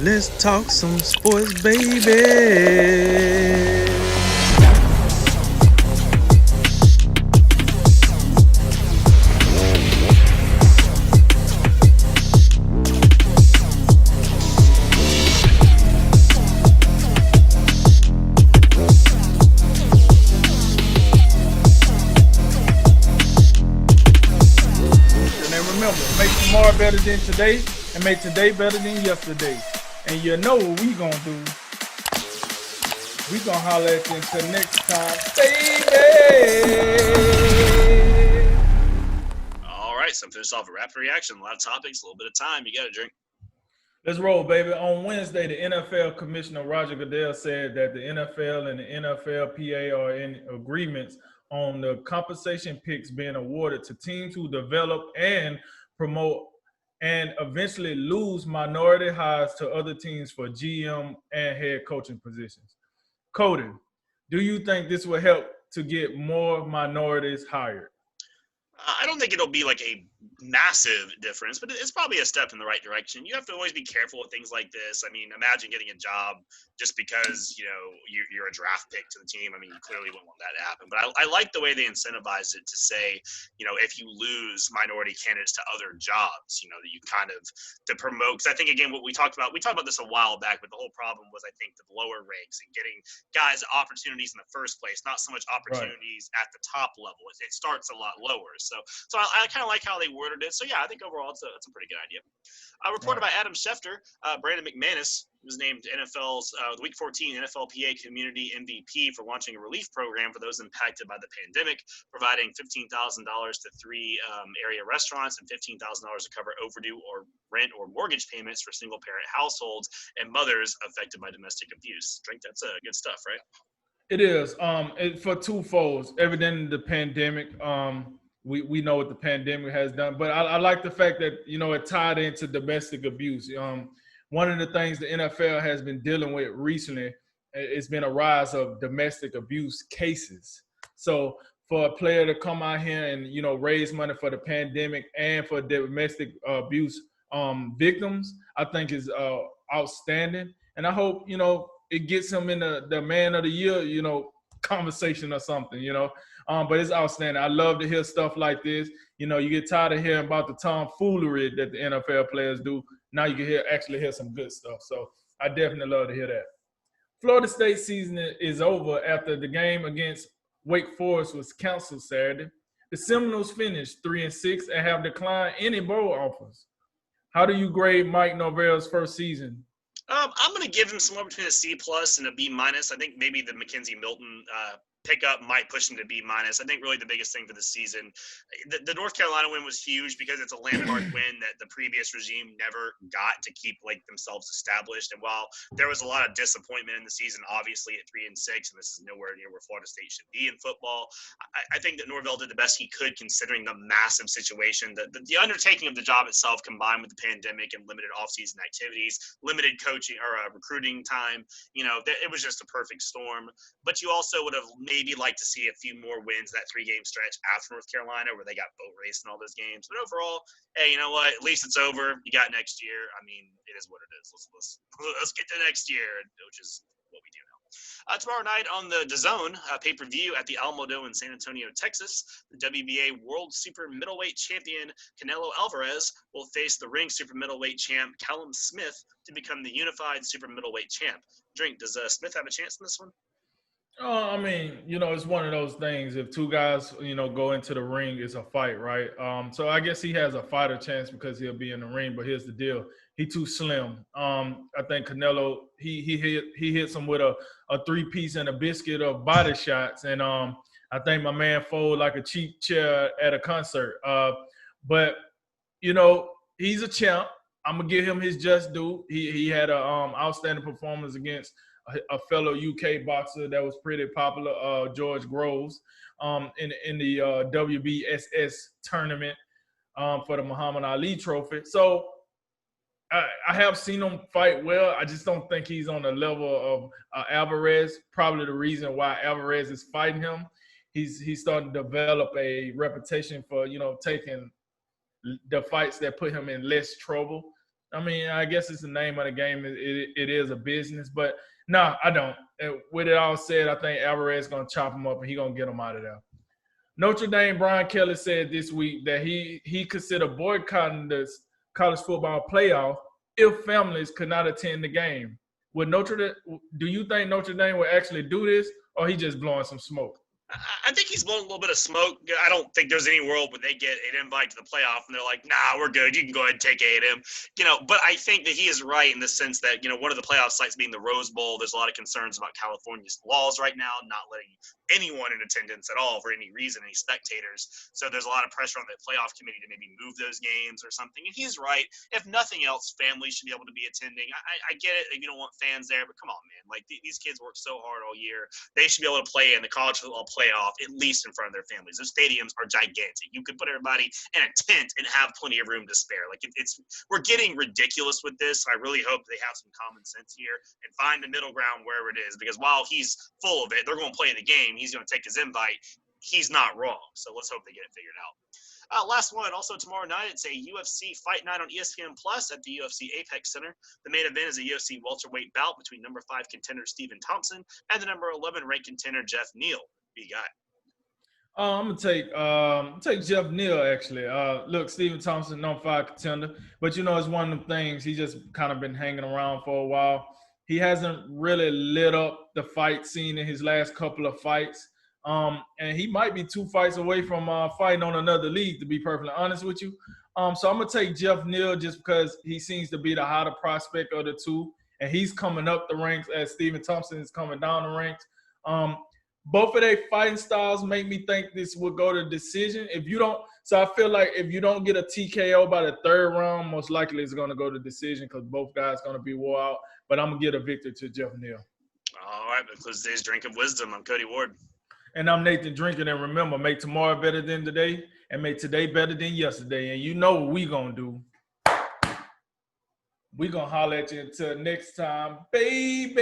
Let's talk some sports, baby. And then remember, make tomorrow better than today and make today better than yesterday. And you know what we gonna do. We gonna holler at you until next time, baby. All right, so finish off a rapid reaction. A lot of topics, a little bit of time. You got to drink. Let's roll, baby. On Wednesday, the NFL Commissioner Roger Goodell said that the NFL and the NFLPA are in agreements on the compensation picks being awarded to teams who develop and promote and eventually lose minority hires to other teams for GM and head coaching positions. Cody, do you think this will help to get more minorities hired? I don't think it'll be like a massive difference, but it's probably a step in the right direction. You have to always be careful with things like this. I mean, imagine getting a job just because, you're a draft pick to the team. I mean, you clearly wouldn't want that to happen. But I like the way they incentivized it to say, if you lose minority candidates to other jobs, that you kind of to promote. Because I think, again, what we talked about this a while back, but the whole problem was, I think, the lower ranks and getting guys opportunities in the first place, not so much opportunities at the top level. It starts a lot lower. So I kind of like how they worded it. So, yeah, I think overall it's a pretty good idea. Reported by Adam Schefter, Brandon McManus was named NFL's the Week 14 NFLPA Community MVP for launching a relief program for those impacted by the pandemic, providing $15,000 to three area restaurants and $15,000 to cover overdue or rent or mortgage payments for single-parent households and mothers affected by domestic abuse. Drink, that's good stuff, right? It is. For two folds. Evidently, the pandemic. We know what the pandemic has done, but I like the fact that it tied into domestic abuse. One of the things the NFL has been dealing with recently, it's been a rise of domestic abuse cases. So for a player to come out here and raise money for the pandemic and for domestic abuse victims, I think is outstanding, and I hope it gets him in the man of the year conversation or something. But it's outstanding. I love to hear stuff like this. You get tired of hearing about the tomfoolery that the NFL players do. Now you can actually hear some good stuff. So I definitely love to hear that. Florida State season is over after the game against Wake Forest was canceled Saturday. The Seminoles finished 3-6 and have declined any bowl offers. How do you grade Mike Norvell's first season? I'm going to give him somewhere between a C plus and a B minus. I think maybe the Mackenzie Milton pickup might push him to B minus. I think really the biggest thing for the season, the North Carolina win was huge because it's a landmark win that the previous regime never got to keep themselves established. And while there was a lot of disappointment in the season, obviously at 3-6, and this is nowhere near where Florida State should be in football, I think that Norvell did the best he could considering the massive situation, the undertaking of the job itself combined with the pandemic and limited offseason activities, limited coaching or recruiting time. It was just a perfect storm. But you also would have maybe like to see a few more wins that 3-game stretch after North Carolina where they got boat raced in all those games. But overall, hey, you know what? At least it's over. You got next year. I mean, it is what it is. Let's get to next year, which is what we do now. Tomorrow night on the DAZN pay-per-view at the Alamodome in San Antonio, Texas, the WBA World Super Middleweight Champion Canelo Alvarez will face the Ring Super Middleweight Champ Callum Smith to become the unified Super Middleweight Champ. Drink, does Smith have a chance in this one? I mean, it's one of those things. If two guys, go into the ring, it's a fight, right? So I guess he has a fighter chance because he'll be in the ring. But here's the deal: he too slim. I think Canelo he hits him with a 3-piece and a biscuit of body shots, and I think my man fold like a cheap chair at a concert. But he's a champ. I'm gonna give him his just due. He had a outstanding performance against a fellow UK boxer that was pretty popular, George Groves, in the WBSS tournament for the Muhammad Ali Trophy. So I have seen him fight well. I just don't think he's on the level of Alvarez. Probably the reason why Alvarez is fighting him. He's starting to develop a reputation for taking the fights that put him in less trouble. I mean, I guess it's the name of the game. It is a business, but no, I don't. And with it all said, I think Alvarez going to chop him up and he going to get him out of there. Notre Dame, Brian Kelly said this week that he considered boycotting this college football playoff if families could not attend the game. Do you think Notre Dame will actually do this, or he just blowing some smoke? I think he's blowing a little bit of smoke. I don't think there's any world where they get an invite to the playoff and they're like, nah, we're good. You can go ahead and take A&M. But I think that he is right in the sense that, one of the playoff sites being the Rose Bowl, there's a lot of concerns about California's laws right now, not letting anyone in attendance at all for any reason, any spectators. So there's a lot of pressure on the playoff committee to maybe move those games or something. And he's right. If nothing else, families should be able to be attending. I get it if you don't want fans there, but come on, man. Like, these kids work so hard all year. They should be able to play in the college football playoff at least in front of their families. Those stadiums are gigantic. You could put everybody in a tent and have plenty of room to spare. Like, we're getting ridiculous with this. I really hope they have some common sense here and find the middle ground wherever it is, because while he's full of it, they're going to play the game. He's going to take his invite. He's not wrong. So let's hope they get it figured out. Last one, also tomorrow night, it's a UFC Fight Night on ESPN Plus at the UFC Apex Center. The main event is a UFC welterweight bout between number 5 contender Stephen Thompson and the number 11 ranked contender Jeff Neal. Who you got? I'm gonna take Jeff Neal actually. Look, Stephen Thompson, number 5 contender, but it's one of them things. He just kind of been hanging around for a while. He hasn't really lit up the fight scene in his last couple of fights, and he might be 2 fights away from fighting on another league. To be perfectly honest with you, so I'm gonna take Jeff Neal just because he seems to be the hotter prospect of the two, and he's coming up the ranks as Stephen Thompson is coming down the ranks. Both of their fighting styles make me think this will go to decision. So I feel like if you don't get a TKO by the 3rd round, most likely it's going to go to decision because both guys going to be wore out. But I'm going to get a victory to Jeff Neal. All right, that concludes today's Drink of Wisdom. I'm Cody Ward. And I'm Nathan Drinking. And remember, make tomorrow better than today and make today better than yesterday. And you know what we going to do. We going to holler at you until next time, baby.